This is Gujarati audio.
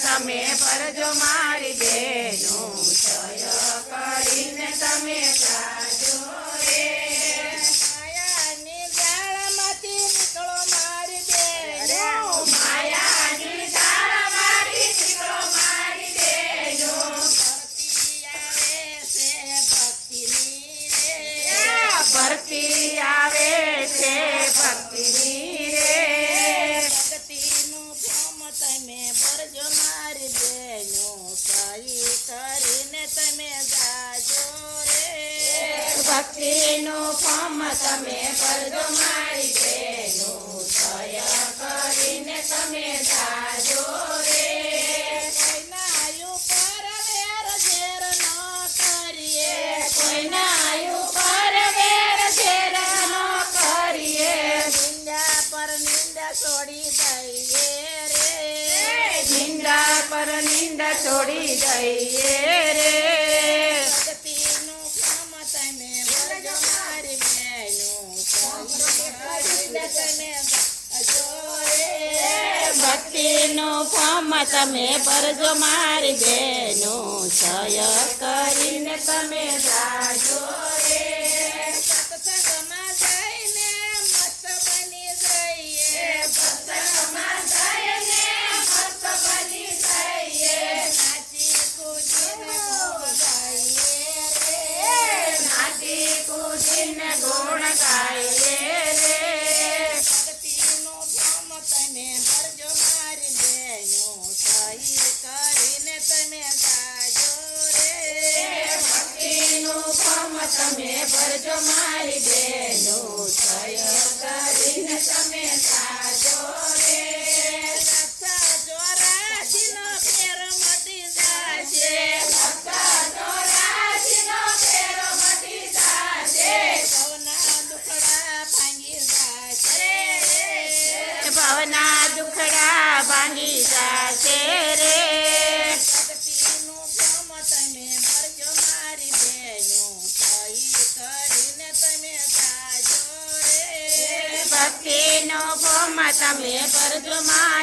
તમે ભરજો મારી બેનો જય કરીને તમે જાજો રે માયાની જાળમાંથી નીકળો મારી બેનો માયાની જાળમાંથી નીકળો મારી બેનો ભક્તિ આવે છે ભક્તિની રે ભક્તિનું ફોર્મ તમે ભરજો મારી બેનો સહી કરીને તમે જાજો રે ભક્તિનું ફોર્મ તમે ભરજો મારી બેનો સહી કરીને તમે જાજો રે કોઈના ઉપર વેર ઝેર ન કરીએ કોઈના ઉપર વેર ઝેર ન કરીએ નિંદા પર નિંદા છોડી દઈએ રે નિંદા પર નિંદા છોડી દઈએ રે ભક્તિનું કામ તમે ભરજો મારી બેનો કરીને તમે જાજો રે ભક્તિનું કામ તમે ભરજો મારી બેનો જય કરીને તમે જાજો રે સત્સંગમાં જઈને મસ્ત બની જઈએ સત્સંગમાં જઈને મસ્ત બની જઈએ નાચી કૂદીને ગુણ ગાઈએ રે નાચી કૂદીને ગુણ ગાઈએ રે ભક્તિનું કામ તમે ભરજો મારી બેનો સહી કરીને તમે જાજો રે ભક્તિનું કામ તમે ભરજો મારી બેનો જય કરીને તમે જાજો રે રક્ષા જોરાજીનો ફેર મટી જાશે રક્ષા જોરાજીનો ફેર મટી જાશે ભવના દુખડા ભાંગી જાશે ભવના દુખડા ભાંગી જાશે રે ભક્તિનું કામ તમે ભરજો મારી બેનો સહી કરીને તમે જાજો રે ભક્તિનું કામ તમે ભરજો મારી